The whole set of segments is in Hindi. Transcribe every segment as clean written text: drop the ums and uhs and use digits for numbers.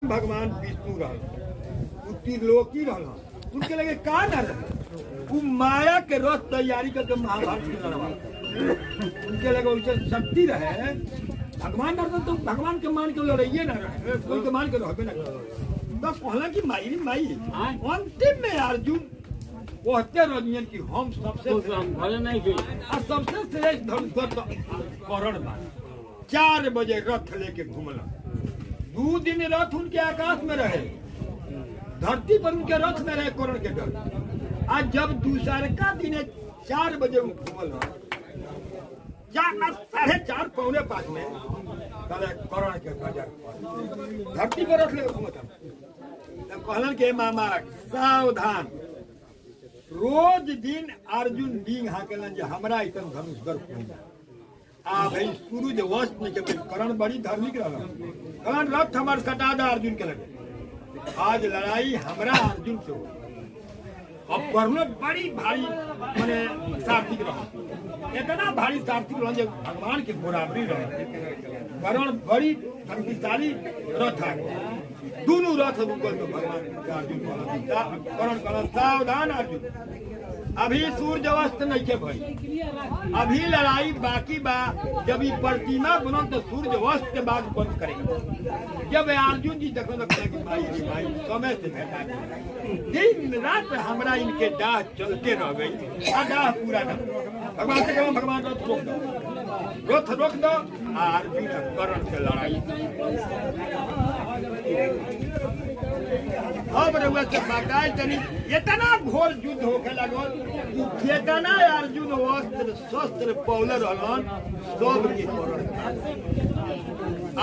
भगवान विष्णु रहा त्रिलोकी रहा उनके लगे का न रहे वो माया के रथ तैयारी करके महाभारत में लड़वा उनके लगे उनसे शक्ति रहे भगवान डरते तो भगवान के मान के लड़ाइए ना रहे कोई के मान के रहबे ना तो कहला कि माई अंतिम में अर्जुन वो हत्या रजनियन की हम सबसे श्रेष्ठ करण बा 4 बजे रथ लेके घूमला 2 दिन रथ उनके आकाश में रहे धरती पर उनके रथ में रहे करण के घर आज जब दूसरा दिन 4 बजे वो घूमल 4:30 पौने 5 में करण के गजर धरती पर रथ लेके घूमता तब कहलन के मामा सावधान रोज दिन अर्जुन डींग हाकेलन जे हमरा इतन धनुषगर खोजा आ भाई सूरज वस्त में के करण बड़ी धार्मिक रहल करण रथ हमार कटा दा अर्जुन के लगे आज लड़ाई हमरा अर्जुन से हो अब कर्ण बड़ी भारी माने सात्विक रहा इतना भारी सात्विक रहा जो भगवान के बराबरी रहे कर्ण बड़ी शक्तिशाली रथ है दोनों रथ रुकल तो भगवान अर्जुन कर्ण कर्ण सावधान अर्जुन अभी सूर्य अस्त नहीं के भाई अभी लड़ाई बाकी बा जब ये प्रतिमा बनल तो सूर्य अस्त के बाद बंद करेंगे जब अर्जुन जी देखो लगता कि भाई समय से भेटा दिन रात हमरा इनके डाह चलते रह गई डाह पूरा न भगवान से कहो भगवान रथ रोक दो अर्जुन करण से लड़ाई अब रउआ से बताए तनी इतना घोर युद्ध होके लगल जितना अर्जुन वस्त्र शस्त्र पौले रहलन सब के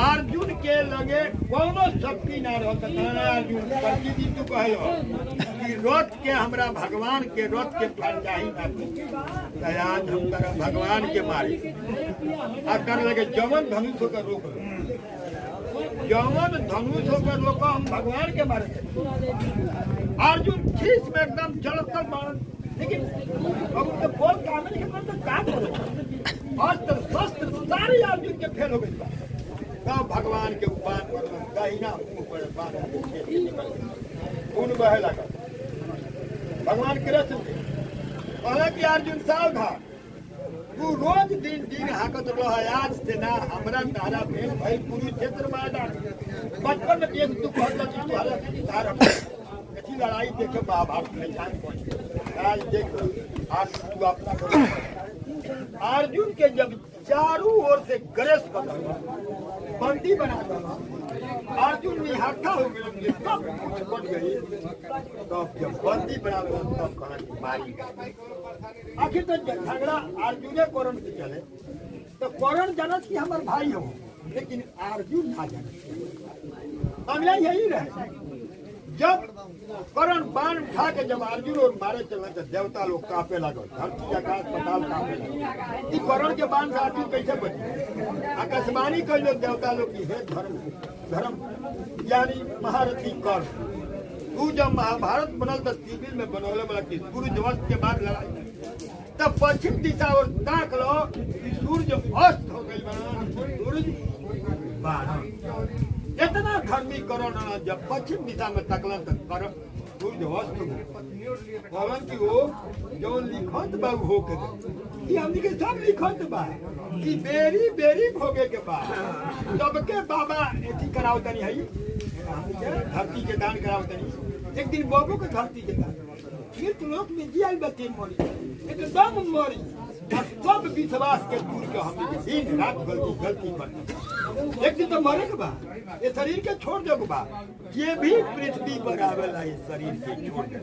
अर्जुन के लगे कोनो शक्ति ना रहत अर्जुन प्रतिदिन तू कहलो कि रथ के हमरा भगवान के रथ के फल जाही ना आज हम तरह भगवान के मारे आ कर लगे जवन धनुष होकर रोक जवन धनुष होकर रोको हम भगवान के मारे अर्जुन खींच में एकदम जलकर मार लेकिन अब उनके बोल काम नहीं करता तो क्या करो अस्त्र शस्त्र सारे अर्जुन के फेल हो गए तब भगवान के उपाय पर दाहिना मुंह पर बाण खून बहे लगा भगवान कृष्ण कहला कि अर्जुन सावधान तू रोज दिन हाकत रह आज से ना हमरा तारा भेल भाई कुरुक्षेत्र मैदान बचपन में देख तू कहता कि तारा तारा ऐसी लड़ाई देखे महाभारत में जान पहुंचे आज देख आज तू अपना अर्जुन के जब चारों ओर से गरज कर बंदी बना अर्जुन निहत्था हो गए सब कुछ बन गई तब जब बंदी बना तब कहा मारी आखिर तो झगड़ा अर्जुन करण से चले तो करण जानत कि हमारे भाई हो लेकिन अर्जुन ना जाने अगला यही रहे जब करण बाण उठा के जब अर्जुन और मारे चलने तो देवता लोग कांपे लगे धरती आकाश पताल कांपे लगे करण के बाण से अर्जुन कैसे बचे आकाशवाणी कर लोग देवता लोग की है धर्म यानी महारथी कर्ण तू जब महाभारत बनल तो शिविर में बनौले वाला की सूर्य अस्त के बाद लड़ाई तब पश्चिम दिशा और ताक लो सूर्य अस्त हो गई सूर्य इतना धर्मी करण जब पश्चिम दिशा में तकलन तक करण सूर्य अस्त हो करण की वो जो लिखत बा हो के कि हमनी के सब लिखत बा कि बेरी बेरी भोगे के बाद सबके बाबा एथी कराओ तनी है धरती के दान कराओ तनी एक दिन बाबू के धरती के दान फिर तो लोग में जिया बच्चे मरी एकदम मरी सब विश्वास के दूर के हम दिन रात गलती करते एक दिन तो मरे के बा ये शरीर के छोड़ दो बा ये भी पृथ्वी पर आवेला इस शरीर के छोड़ दे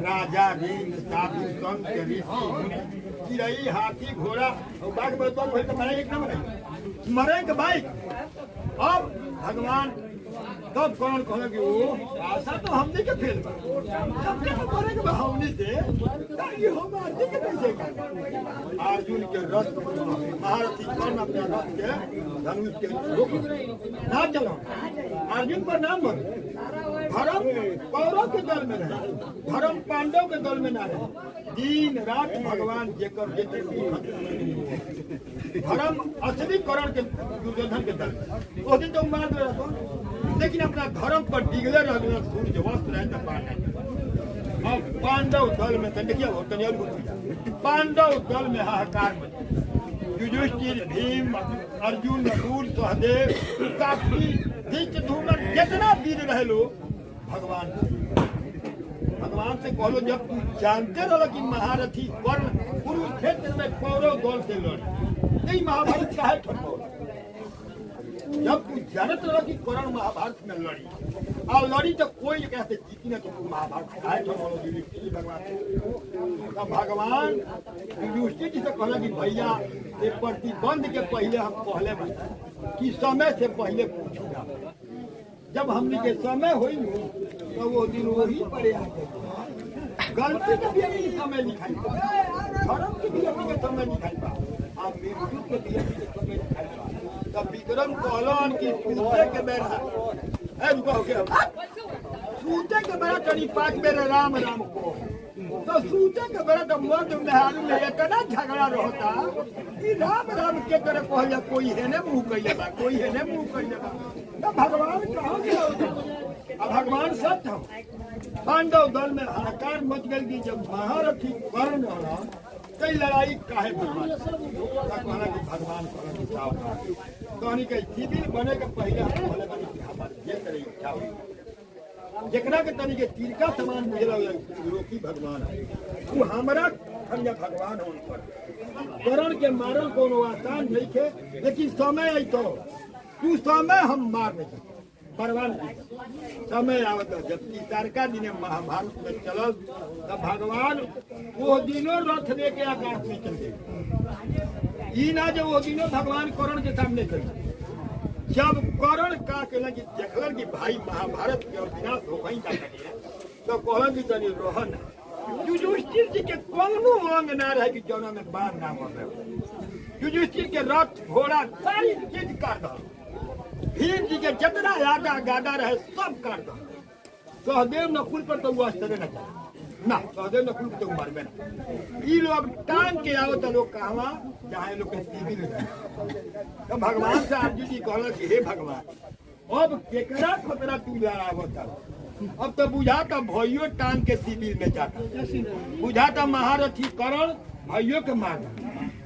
राजा ऋण साधु संत ऋषि मुनि चिड़ई हाथी घोड़ा और बाघ बलवान होई तो मरे एक न मरे के बाइक अब भगवान तब कौन कहना कि वो आशा तो हमने के फेल बा सबके तो मरे के हमने से ताकि हम आदमी के कैसे अर्जुन के रथ महारथी कर्ण अपने रथ के धनुष के रोक ना चलो अर्जुन पर नाम मत धर्म कौरव के दल में रहे धर्म पांडव के दल में ना रहे दिन रात भगवान जेकर जेते धर्म असली करण के दुर्योधन के दल वो दिन तो मार रहा लेकिन अपना धर्म पर डिगले रहना सूर्य वस्त्र रहता पांडव। अब पांडव दल में देखिए पांडव दल में हाहाकार मचा। युधिष्ठिर, भीम, अर्जुन, नकुल, सहदेव, काफी धूमर जितना वीर रहे लोग भगवान से कहलो जब तू जानते रहो कि महारथी कर्ण कुरुक्षेत्र में कौरव दल से लड़ी नहीं महाभारत काहे ठोको। जब तू जानते रहो कि कर्ण महाभारत में लड़ी और लड़ी तो कोई कहते जीती ना तो महाभारत काहे ठोको भगवान। तब भगवान युधिष्ठिर जी से कहला कि भैया ये प्रतिबंध के पहले हम पहले बताए कि समय से पहले पूछूंगा। जब हमने के समय हुई तो वो दिन वही पड़े आते गलती के भी अपनी समय दिखाई धर्म के भी अपनी समय दिखाई पा आप मृत्यु के भी अपनी समय दिखाई पा। तब विक्रम कहलन कि सूते के बेरा सूते के बेरा करीब 5 बेर राम राम को तो सूते के बेरा तो मर्द मेहरारू में इतना झगड़ा रहता कि राम राम के तरह कहला कोई है ने मुंह कइले बा कोई है ने मुंह कइले बा। तो भगवान कहाँ गया अब भगवान सत्य हम पांडव दल में हाहाकार मच गई कि जब महारथी कर्ण होला कई लड़ाई काहे भगवान कहला कि भगवान कहनी के शिविर बने के पहले ये करे इच्छा जकरा के तनी के तिरका समान मिला रोकी भगवान वो हमरा खंडा भगवान हो पर करण के मारल कोनो आसान नहीं थे लेकिन समय आई तो तू समय हम मार नहीं परवान समय आवत जब तारका दिन महाभारत में चलल तब भगवान वो दिनों रथ लेके आकाश में चल गए ई ना जो वो दिनों भगवान करण के सामने चल जब कर्ण का कहलन कि देखलन कि भाई महाभारत के विनाश हो गई तो कहलन कि तनी रोहन युधिष्ठिर जी के कोनो अंग ना रहे कि जौना में बाण ना मरे। युधिष्ठिर के रथ घोड़ा सारी चीज काट दो भीम जी के जितना यादा गादा रहे सब काट दो। सहदेव नकुल पर तो वो अस्त्र न चला ना सहदेव नकुल तो मारबे ना ई लोग टांग के आओ तो लोग कहवा चाहे लोग के शिविर में तो भगवान से अर्जुन जी कहला कि हे भगवान अब केकरा खतरा तू लड़ावता अब तो बुझाता भइयो टांग के शिविर में जाता बुझाता महारथी कर्ण भइयो के मार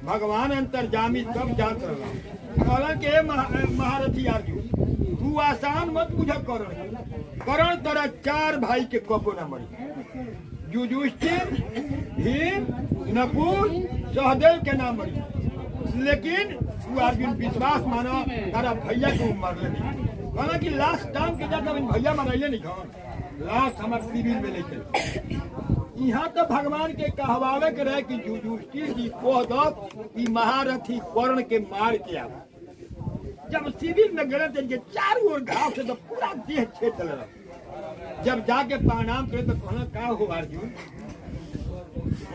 भगवान अंतर्जामी सब जानत रहा कहला कि हे महारथी अर्जुन तू आसान मत बुझ कर्ण तोरा 4 भाई के कबो न मरी युधिष्ठिर भीम नकुल सहदेव के नाम मरी लेकिन तू अर्जुन विश्वास मानो तारा भैया को मारले नहीं कहला कि लास्ट टाइम के जाकर भैया मारले नहीं कौन लास्ट हमारे शिविर में लेके यहाँ तो भगवान के कहवावे के रहे कि युधिष्ठिर जी कह दो कि महारथी कर्ण के मार के आ जब शिविर में गए थे चारों ओर घाव से तो पूरा देह छेद लगा जब जाके प्रणाम करे तो कहना का हो अर्जुन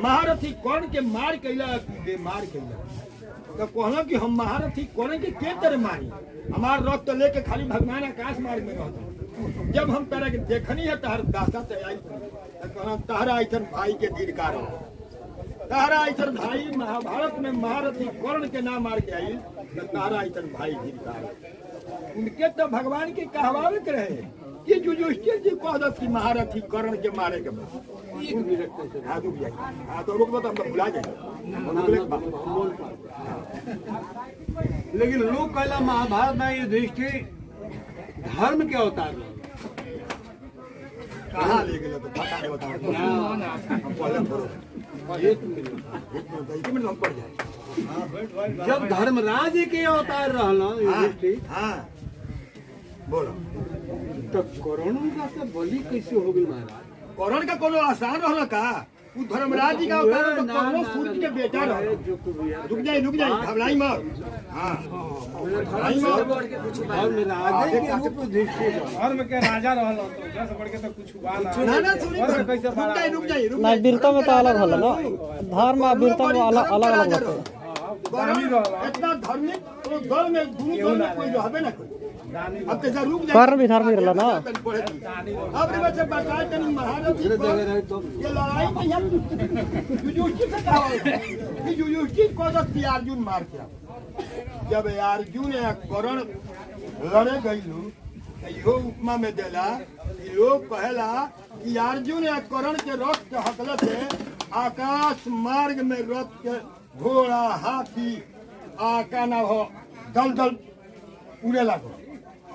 महारथी कर्ण के मार कैला बेमार कैला तो कहना कि हम महारथी कर्ण के तरह मारी हमार रथ तो लेके खाली भगवान आकाश मार्ग में रहता जब हम तरह के देखनी है तहर दासा तैयारी तो कहना तहरा ऐसा भाई के दीर्घकार हो तहरा ऐसा भाई महाभारत में महारथी कर्ण के नाम मार के आई तो तहरा ऐसा भाई दीर्घकार उनके तो भगवान के कहवावे के रहे कि युधिष्ठिर जी कह दो कि महारथी कर्ण के मारे के बाद तो रुक हम भुला जाएंगे लेकिन लोग कहला महाभारत में युधिष्ठिर धर्म के अवतार कहाँ ले गए तो पता नहीं बताओ हम पड़ जाए जब धर्मराज के अवतार रहला युधिष्ठिर हाँ बोलो तो कर्ण का से बलि कैसे हो गई महाराज कर्ण का कोनो आसान रहला का वो धर्मराज जी का अवतार तो कर्ण सूर्य के बेटा रहा रुक जाए घबराई मत हाँ घबराई मत और राजा के रूप युधिष्ठिर धर्म के राजा रहलो तो जस बढ़ के तो कुछ हुआ ना ना सुनी रुक जाए ना वीरता में तो अलग होला ना धर्म और वीरता में अलग अलग होते इतना धार्मिक तो दल में दोनों दल में कोई रहबे ना कोई अब तो रुक जाए कर्ण भी धार्मिक रहला ना अब रे बच्चे बताए तनी महारथी ये लड़ाई में युधिष्ठिर से कहा कि युधिष्ठिर को तो अर्जुन मार के जब अर्जुन या कर्ण लड़े गई इहो उपमा में देला कि लोग कहेला कि अर्जुन या कर्ण के रथ के हकले से आकाश मार्ग में रथ के घोड़ा हाथी का ना हो दल दल उड़े लागो।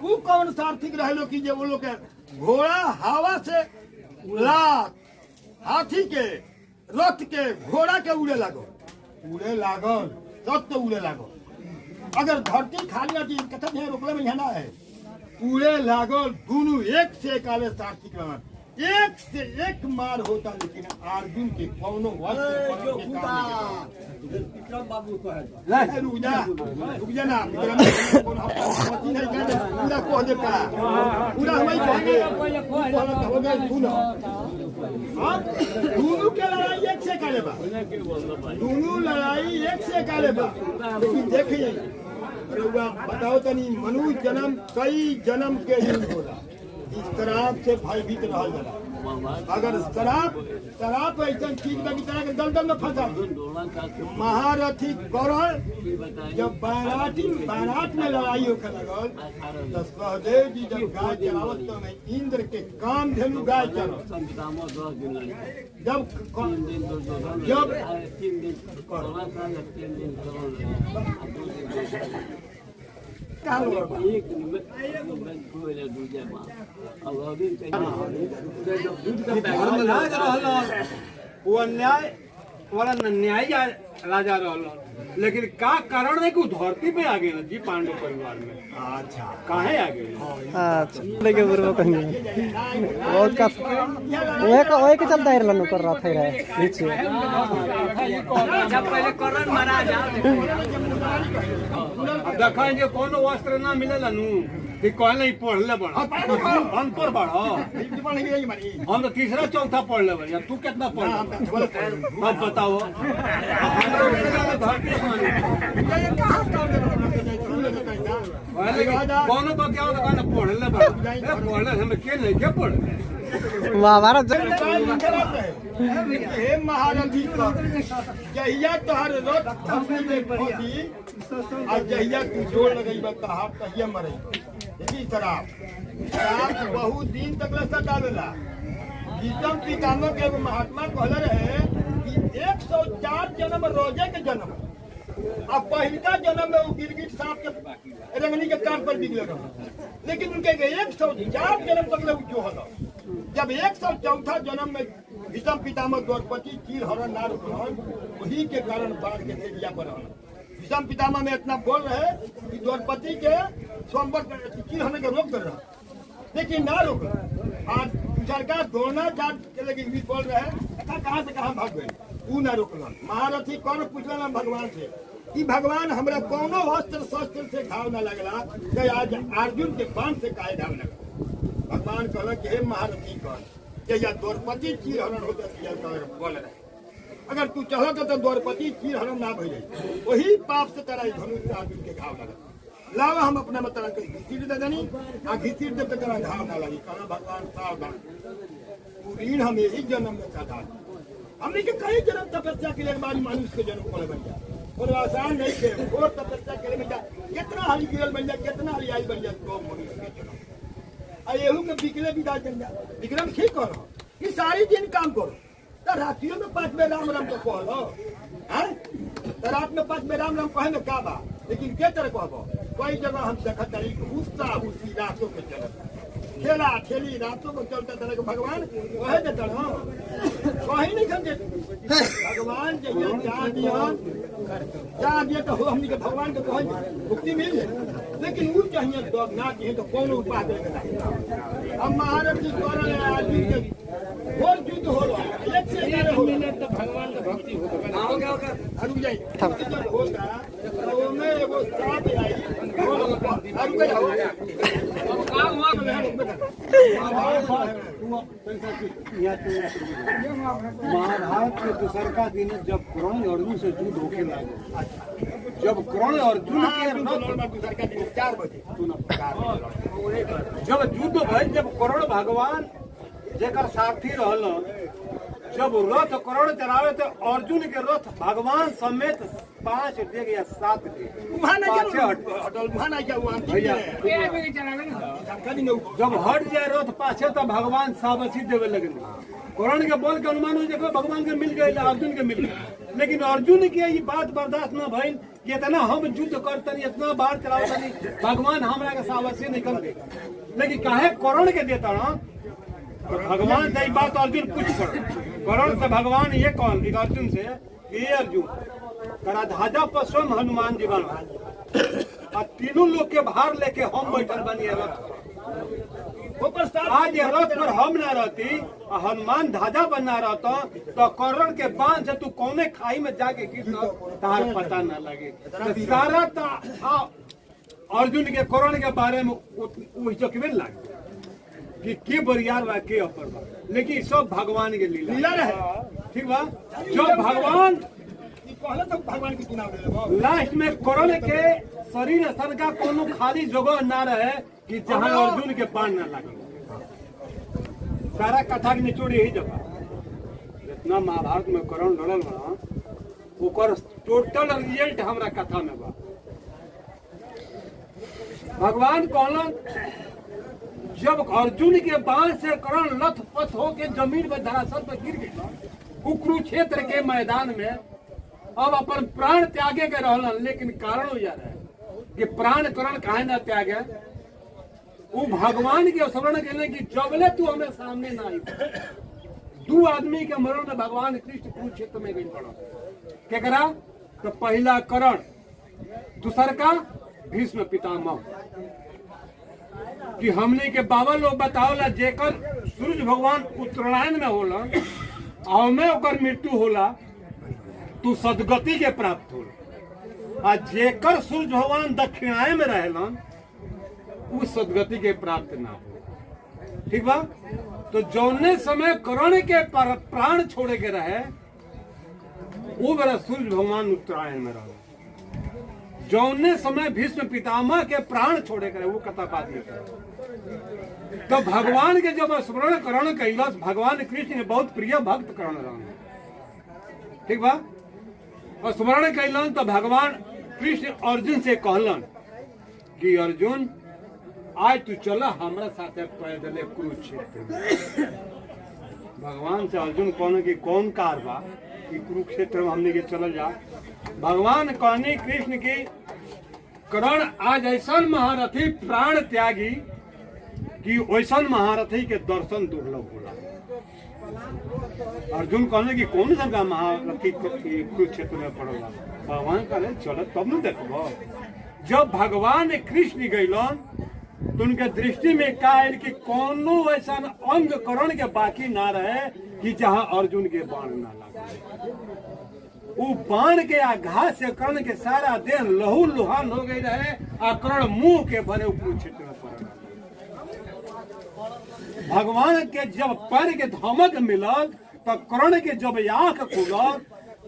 वो कौन सार्थिक रहे कि वो लोग के घोड़ा हवा से लात हाथी के रथ के घोड़ा के उड़े लागो सब तो उड़े लागो। अगर धरती खाली होती कथा ध्यान रोकले में यहाँ ना है उड़े लागो दोनों एक से एक आले सार्थिक रहा एक से एक मार होता लेकिन अर्जुन के कौनो विक्रम बाबू को है रुक जा ना नहीं कहते पूरा कह दे का पूरा हमें हो गए दोनों के लड़ाई एक से करे बा दोनों लड़ाई एक से करे बा। लेकिन देखिए बताओ तनी मनुष्य जन्म कई जन्म के ही होला इस शराब से भयभीत रहा जाला। अगर शराब ऐसा चीज का तरह के दलदल में फंसा महारथी कर्ण जब बारात में लड़ाई होकर लगल तो सहदेव जी जब गाय चलावत तो मैं इंद्र के काम धेनु गाय चलो वो अन्याय वाला न्याय राजा रहल लेकिन का कारण है कि धरती पे आ गए जी पांडव परिवार में। अच्छा काहे आ गए? अच्छा लेके बुरबो कहीं बहुत का वही के चलता है लनु कर रहा था नीचे जब पहले करण महाराज देखा जे कोनो वस्त्र ना मिले लनु कि कहले ही पढ़ले बढ़ अनपढ़ बढ़ हम तो तीसरा चौथा पढ़ ले बढ़ तू कितना पढ़ अब बताओ कोनो तो क्या होता पढ़ले बढ़ पढ़ले हमें के नहीं के पढ़ महाभारत हे महारथी जहिया तोहर रथ धरती में फंसी और जहिया तू जोड़ लगई कहा तहिया मरे। देखी शराब बहुत दिन तक सतावेला। गीतम पितामह के एगो महात्मा कहले रहे कि 104 जन्म रोजे के जन्म अब पहिलका जन्म में वो गिरगिट सांप के रंगनी के कान पर बिगले रहे लेकिन उनके 104 जन्म तक जो हल जब 104 जन्म में भीष्म पितामह द्रौपदी चीर हरण ना रुकल वही के कारण बाढ़ के तेजिया पर भीष्म पितामह में इतना बोल रहे कि द्रौपदी के स्वयंवर चीर हरण के रोक कर रहा लेकिन ना रोक आज सरकार दौड़ना जाट के लगे भी बोल रहे कहाँ से कहाँ भाग गए तू ना रोकल। महारथी कौन पूछल भगवान से कि भगवान हमरा कोनो अस्त्र शस्त्र से घाव न लगला कि आज अर्जुन के बाण से काहे घाव लगला। भगवान कहला कि हे महारथी कौन या द्रौपदी चीर हरण होते बोल रहे अगर तू चाहत तो द्रौपदी चीर हरण ना भइले वही पाप से तेरा धनुष अर्जुन के घाव लगा लावा हम अपना मतलब घिसीट दे देनी आ घिसीट दे तो तेरा घाव ना लगी। कहा भगवान सावधान तू ऋण हम यही जन्म में साधा हमने के कई जन्म तपस्या के लिए हमारी मनुष्य के जन्म को बन जाए और आसान नहीं थे और तपस्या के लिए बन जाए कितना हाली गिरल बन जाए कितना हाली आई बन जाए तो मनुष्य के जन्म अयहू के बिकले विदा बन जाए विक्रम ठीक करो कि सारी दिन काम करो तो रातियों में 5 बेर राम राम तो कह लो तो रात में 5 बेर राम राम कहेंगे का बा लेकिन के तरह कहबो कोई जगह हम देखत रही गुस्सा उसी रातों के चलत खेला खेली रातों को चलता तरह भगवान कहे देता ना कहीं नहीं समझे भगवान जैसे चाह दिया तो हो हमने के भगवान के कहे मुक्ति मिल जाए लेकिन वो चाहिए तो ना चाहिए तो कौन उपाय देगा। अब महाराज जी द्वारा आदमी के और युद्ध हो रहा है एक से ज्यादा हो तो भगवान का भक्ति होगा रुक जाइए जब होगा तो मैं एगो साथ आई रुक जाओ महाभारत के दूसर का दिन जब कर्ण अर्जुन से युद्ध होके लगा जब कर्ण अर्जुन के 4 बजे जब युद्ध भइल जब कर्ण भगवान जेकर सारथी रहल जब रथ करण चलावे तो अर्जुन के रथ भगवान समेत 5 डेग या 7 डेग वहाँ ना पाछे क्या हट वहाँ ना क्या वहाँ भैया कभी नहीं जब हट जाए रथ पाछे तो भगवान साबसी देवे लगे करण के बोल के अनुमान हो जाए भगवान के मिल गए अर्जुन के मिल गए लेकिन अर्जुन के ये बात बर्दाश्त न भइल कि इतना हम युद्ध करतनी इतना बार चलावतनी भगवान हमरा के साबसी निकल गए लेकिन काहे करण के देता ना तो भगवान से ये बात अर्जुन पूछ करण से भगवान ये कौन अर्जुन से ये अर्जुन करा ध्वजा पर स्वयं हनुमान जी बन और तीनों लोग के भार लेके हम बैठल बनी रथ वो प्रस्ताव आज ये रथ पर हम ना रहती और हनुमान ध्वजा बना रहता तो करण के बांध से तू कौने खाई में जाके गिर तार पता ना लगे तो सारा अर्जुन के करण के बारे में चकवे लगे कि के बरियार बा के अपर बा लेकिन सब भगवान के लीला रहे ठीक बा जो भगवान पहले तो भगवान की चुनाव ले लो लास्ट में करण के शरीर स्थल का कोनो खाली जगह ना रहे कि जहाँ अर्जुन के बाण ना लगे सारा कथा के निचोड़ यही जगह जितना महाभारत में करण लड़ल बा ओकर टोटल रिजल्ट हमरा कथा में बा भगवान कहलन जब अर्जुन के बाण से करण लथ पथ होके जमीन में धराशायी पर गिर गया कुरुक्षेत्र के मैदान में अब अपन प्राण त्यागे के रहलन लेकिन कारण हो जा रहा है कि प्राण करण काहे ना त्यागे वो भगवान के स्मरण के कि जबले तू हमें सामने ना आई 2 आदमी के मरण में भगवान कृष्ण कुरुक्षेत्र में गई पड़ा केकरा तो पहला करण दूसर का भीष्म पितामह कि हमने के बाबा लोग बतावला जेकर सूर्य भगवान उत्तरायण में होला और में ओकर मृत्यु होला तू सदगति के प्राप्त होला आ जेकर सूर्य भगवान दक्षिणायन में रहेलन उ सदगति के प्राप्त ना हो ठीक बा तो जौने समय करण के प्राण छोड़े के रहे वो बेरा सूर्य भगवान उत्तरायण में रहे जौने समय भीष्म पितामह के प्राण छोड़े करे वो कथा बात ये तो भगवान के जब स्मरण करण कैलस भगवान कृष्ण के बहुत प्रिय भक्त करण रहन ठीक बा और स्मरण कैलन तो भगवान कृष्ण अर्जुन से कहलन कि अर्जुन आज तू चला हमारा साथे पैदल कुरुक्षेत्र में भगवान से अर्जुन कहने की कौन कार बा कि कुरुक्षेत्र में हमने के चल जा भगवान कहने कृष्ण की करण आज ऐसा महारथी प्राण त्यागी कि वैसा महारथी के दर्शन दुर्लभ होला अर्जुन कहने की कौन सा महारथी कुरुक्षेत्र में पड़ेगा भगवान कहले चल तब न देखबो जब भगवान कृष्ण गइलन तो उनके दृष्टि में का है कि कोनो ऐसा अंग करण के बाकी ना रहे कि जहाँ अर्जुन के बाण ना लगे वो बाण के आघात से कर्ण के सारा देह लहू लुहान हो गई रहे आ कर्ण मुंह के भरे कुरुक्षेत्र में पड़ भगवान के जब पैर के धमक मिलल तो कर्ण के जब आंख खुलल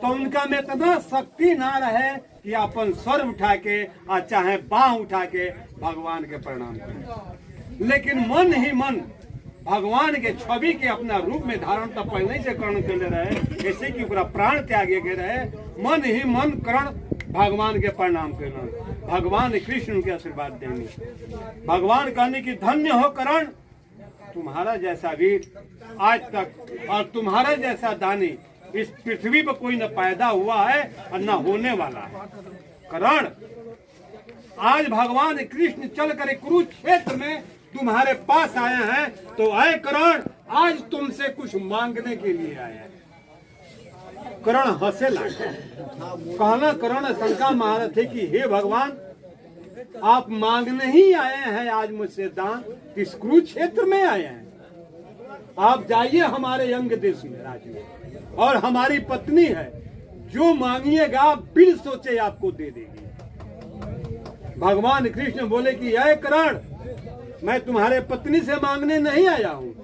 तो उनका में इतना शक्ति ना रहे कि अपन सर उठा के और चाहे बाह उठा के भगवान के प्रणाम करें लेकिन मन ही मन भगवान के छवि के अपना रूप में धारण तो पहले से कर्ण कर रहे ऐसे कि प्राण त्यागे के रहे मन ही मन कर्ण भगवान के प्रणाम करना भगवान कृष्ण के आशीर्वाद देंगे भगवान कहने की धन्य हो कर्ण तुम्हारा जैसा वीर आज तक और तुम्हारा जैसा दानी इस पृथ्वी पर कोई न पैदा हुआ है और न होने वाला है कर्ण आज भगवान कृष्ण चल कर कुरुक्षेत्र में तुम्हारे पास आए हैं तो आए कर्ण आज तुमसे कुछ मांगने के लिए आए हैं कर्ण हंसे लगा कहना कर्ण शंका महारथी की हे भगवान आप मांगने ही आए हैं आज मुझसे दान किस कुरुक्षेत्र में आए हैं आप जाइए हमारे अंग देश में राज्य में और हमारी पत्नी है जो मांगिएगा बिन सोचे आपको दे देगी भगवान कृष्ण बोले कि अय कर्ण मैं तुम्हारे पत्नी से मांगने नहीं आया हूँ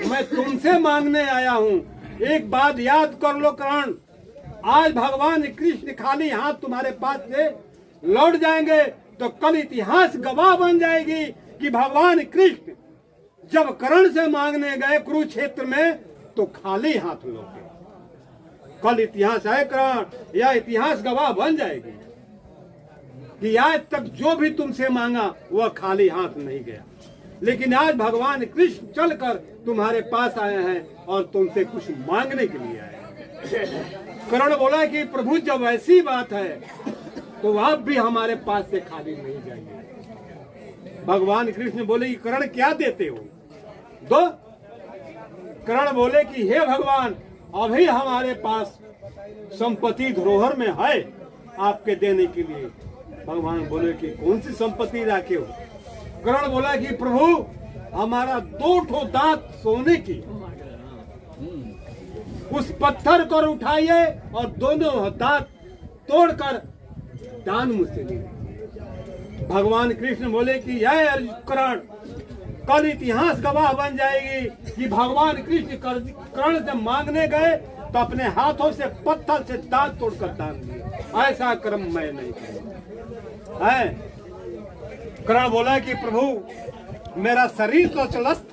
मैं तुमसे मांगने आया हूँ एक बात याद कर लो कर्ण आज भगवान कृष्ण खाली हाथ तुम्हारे पास से लौट जाएंगे तो कल इतिहास गवाह बन जाएगी कि भगवान कृष्ण जब कर्ण से मांगने गए कुरुक्षेत्र में तो खाली हाथ लौटे। कल इतिहास है कर्ण, या इतिहास गवाह बन जाएगी कि आज तक जो भी तुमसे मांगा वह खाली हाथ नहीं गया, लेकिन आज भगवान कृष्ण चलकर तुम्हारे पास आए हैं और तुमसे कुछ मांगने के लिए आए हैं। कर्ण बोला कि प्रभु जब ऐसी बात है तो आप भी हमारे पास से खाली नहीं जाएंगे। भगवान कृष्ण बोले कि कर्ण क्या देते हो, दो। कर्ण बोले कि हे भगवान, अभी हमारे पास संपत्ति धरोहर में है आपके देने के लिए। भगवान बोले कि कौन सी संपत्ति रखे हो। कर्ण बोला कि प्रभु हमारा 2 ठो दांत सोने की, उस पत्थर को उठाइए और दोनों दांत तोड़कर दान मुझसे लीजिए। भगवान कृष्ण बोले कि यह कर्ण, कल इतिहास गवाह बन जाएगी कि भगवान कृष्ण कर्ण से मांगने गए तो अपने हाथों से पत्थर से दांत तोड़कर दान दिए। ऐसा कर्म मैं नहीं करूंगा। है कर्ण बोला कि प्रभु मेरा शरीर तो चलस्त,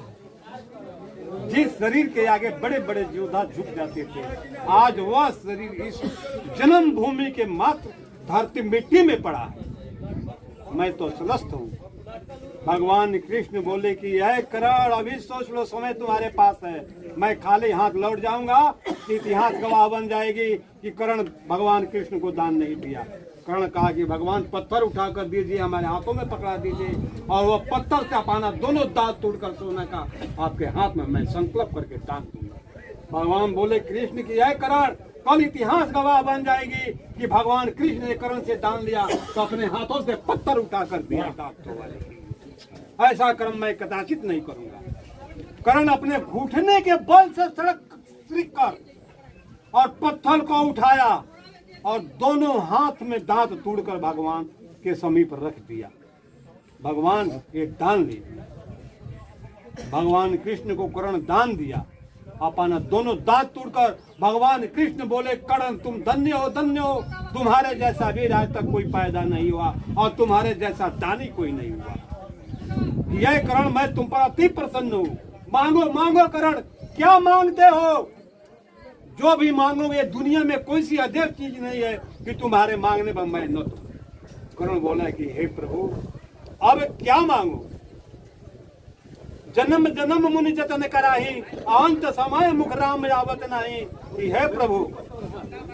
जिस शरीर के आगे बड़े बड़े योद्धा झुक जाते थे, आज वह शरीर इस जन्म भूमि के मात्र धरती मिट्टी में पड़ा है, मैं तो स्वस्थ हूँ। भगवान कृष्ण बोले कि यह कर्ण, अभी सोच लो, समय तुम्हारे पास है, मैं खाली हाथ लौट जाऊंगा, इतिहास गवाह बन जाएगी कि कर्ण भगवान कृष्ण को दान नहीं दिया। कर्ण कहा कि भगवान पत्थर उठाकर दीजिए, हमारे हाथों में पकड़ा दीजिए, और वह पत्थर से पाना दोनों दांत तोड़कर सोने का आपके हाथ में मैं संकल्प करके दान दूंगा। भगवान बोले कृष्ण की यह कर्ण, कल इतिहास गवाह बन जाएगी कि भगवान कृष्ण ने कर्ण से दान लिया तो अपने हाथों से पत्थर उठाकर दिया दांतों वाले। ऐसा कर्म मैं कदाचित नहीं करूंगा। कर्ण अपने घुटने के बल से सड़क कर और पत्थर को उठाया और दोनों हाथ में दांत तोड़कर भगवान के समीप रख दिया। भगवान एक दान ले लिया। भगवान कृष्ण को कर्ण दान दिया, अपना दोनों दांत तोड़कर। भगवान कृष्ण बोले कर्ण तुम धन्य हो, धन्य हो, तुम्हारे जैसा वीर आज तक कोई पैदा नहीं हुआ और तुम्हारे जैसा दानी कोई नहीं हुआ। यह कर्ण मैं तुम पर अति प्रसन्न हूँ। मांगो मांगो कर्ण, क्या मांगते हो? जो भी मांगोगे दुनिया में कोई सी अधिक चीज नहीं है कि तुम्हारे मांगने पर मैं न दूं। कर्ण बोला कि हे प्रभु अब क्या मांगो? जन्म जन्म मुनि जतन कराही, अंत समय मुख राम आवत नहीं। कि हे प्रभु,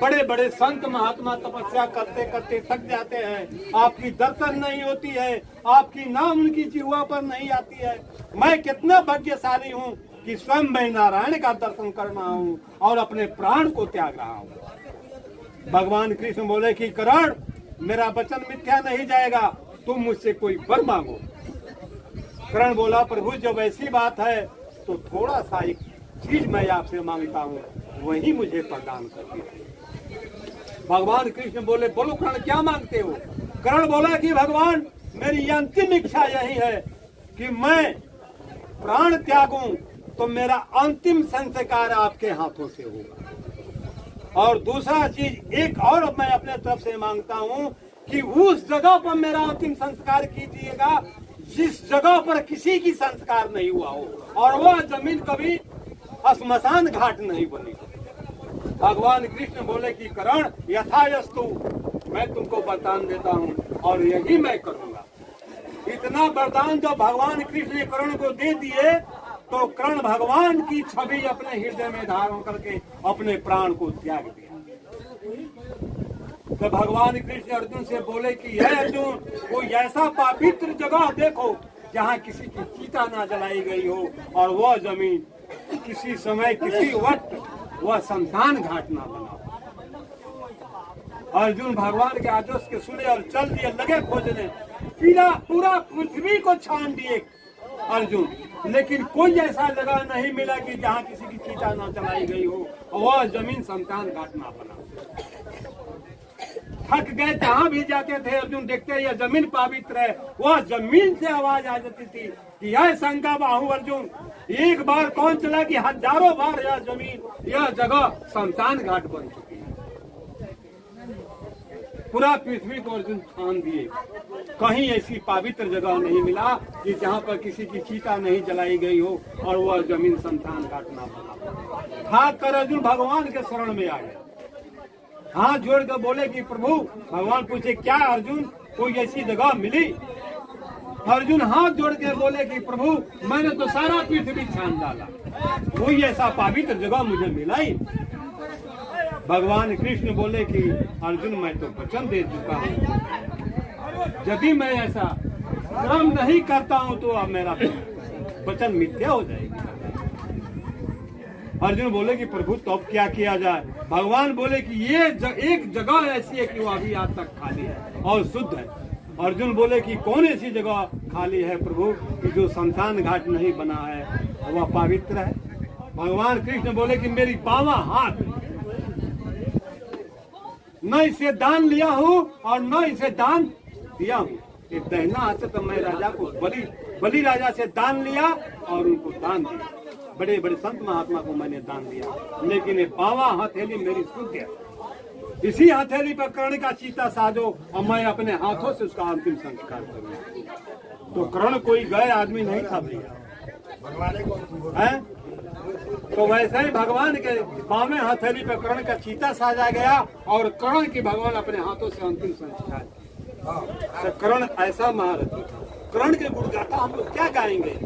बड़े बड़े संत महात्मा तपस्या करते करते थक जाते हैं, आपकी दर्शन नहीं होती है, आपकी नाम उनकी जिह्वा पर नहीं आती है। मैं कितना भाग्यशाली हूँ कि स्वयं मैं नारायण का दर्शन कर रहा हूँ और अपने प्राण को त्याग रहा हूँ। भगवान कृष्ण बोले कि कर्ण मेरा वचन मिथ्या नहीं जाएगा, तुम मुझसे कोई वर मांगो। कर्ण बोला प्रभु जब ऐसी बात है तो थोड़ा सा एक चीज मैं आपसे मांगता हूँ, वही मुझे प्रदान कर दीजिए। भगवान कृष्ण बोले बोलो कर्ण क्या मांगते हो? कर्ण बोला कि भगवान मेरी अंतिम इच्छा यही है कि मैं प्राण त्यागूं तो मेरा अंतिम संस्कार आपके हाथों से होगा। और दूसरा चीज एक और मैं अपने तरफ से मांगता हूँ कि उस जगह पर मेरा अंतिम संस्कार कीजिएगा जिस जगह पर किसी की संस्कार नहीं हुआ हो और वह जमीन कभी श्मशान घाट नहीं बनी। भगवान कृष्ण बोले कि कर्ण यथायस्तु, मैं तुमको वरदान देता हूँ और यही मैं करूँगा। इतना वरदान जब भगवान कृष्ण ने कर्ण को दे दिए तो कर्ण भगवान की छवि अपने हृदय में धारण करके अपने प्राण को त्याग दिया। तो भगवान कृष्ण अर्जुन से बोले कि हे अर्जुन, कोई ऐसा पवित्र जगह देखो जहाँ किसी की चिता ना जलाई गई हो और वह जमीन किसी समय किसी वक्त वह शमशान घाट ना बना। अर्जुन भगवान के आदेश के सुने और चल दिए, लगे खोजने। पूरा पृथ्वी को छान दिए अर्जुन, लेकिन कोई ऐसा जगह नहीं मिला कि जहाँ किसी की चिता ना जलाई गई हो और वह जमीन शमशान घाट ना बना। थक गए, जहाँ भी जाते थे अर्जुन देखते यह जमीन पवित्र है, वह जमीन से आवाज आ जाती थी कि यह शंका बाहु अर्जुन, एक बार कौन चला कि हजारों बार यह जमीन यह जगह शमशान घाट बन चुकी है। पूरा पृथ्वी को अर्जुन छान दिए। कहीं ऐसी पवित्र जगह नहीं मिला कि जहाँ पर किसी की चीता नहीं जलाई गई हो और वह जमीन शमशान घाट ना बना। खाक कर अर्जुन भगवान के शरण में आ गए, हाथ जोड़ कर बोले कि प्रभु, भगवान पूछे क्या अर्जुन कोई ऐसी जगह मिली? अर्जुन हाथ जोड़ के बोले कि प्रभु, मैंने तो सारा पृथ्वी छान डाला, कोई ऐसा पवित्र जगह मुझे मिला ही। भगवान कृष्ण बोले कि अर्जुन, मैं तो वचन दे चुका हूँ, यदि मैं ऐसा कर्म नहीं करता हूँ तो अब मेरा वचन मिथ्या हो जाएगा। अर्जुन बोले कि प्रभु तब क्या किया जाए? भगवान बोले कि ये एक जगह ऐसी है कि वो अभी आज तक खाली है और शुद्ध है। अर्जुन बोले कि कौन ऐसी जगह खाली है प्रभु कि जो शमशान घाट नहीं बना है, वह पवित्र है? भगवान कृष्ण बोले कि मेरी बावां हाथ, न इसे दान लिया हूँ और न इसे दान दिया हूँ। ये दहना हाथ तो मैं राजा को बलि राजा से दान लिया और उनको दान दिया, बड़े बड़े संत महात्मा को मैंने दान दिया, लेकिन ये बावां हथेली मेरी शुद्ध है। इसी हथेली पर कर्ण का चीता साजो और मैं अपने हाथों से उसका अंतिम संस्कार करूँ। तो कर्ण कोई गए आदमी नहीं था भैया, है? तो वैसे ही भगवान के बावें हथेली पर कर्ण का चीता साजा गया और कर्ण की भगवान अपने हाथों से अंतिम संस्कार। तो कर्ण ऐसा महारथी, कर्ण के गुण गाथा हम लोग क्या गाएंगे?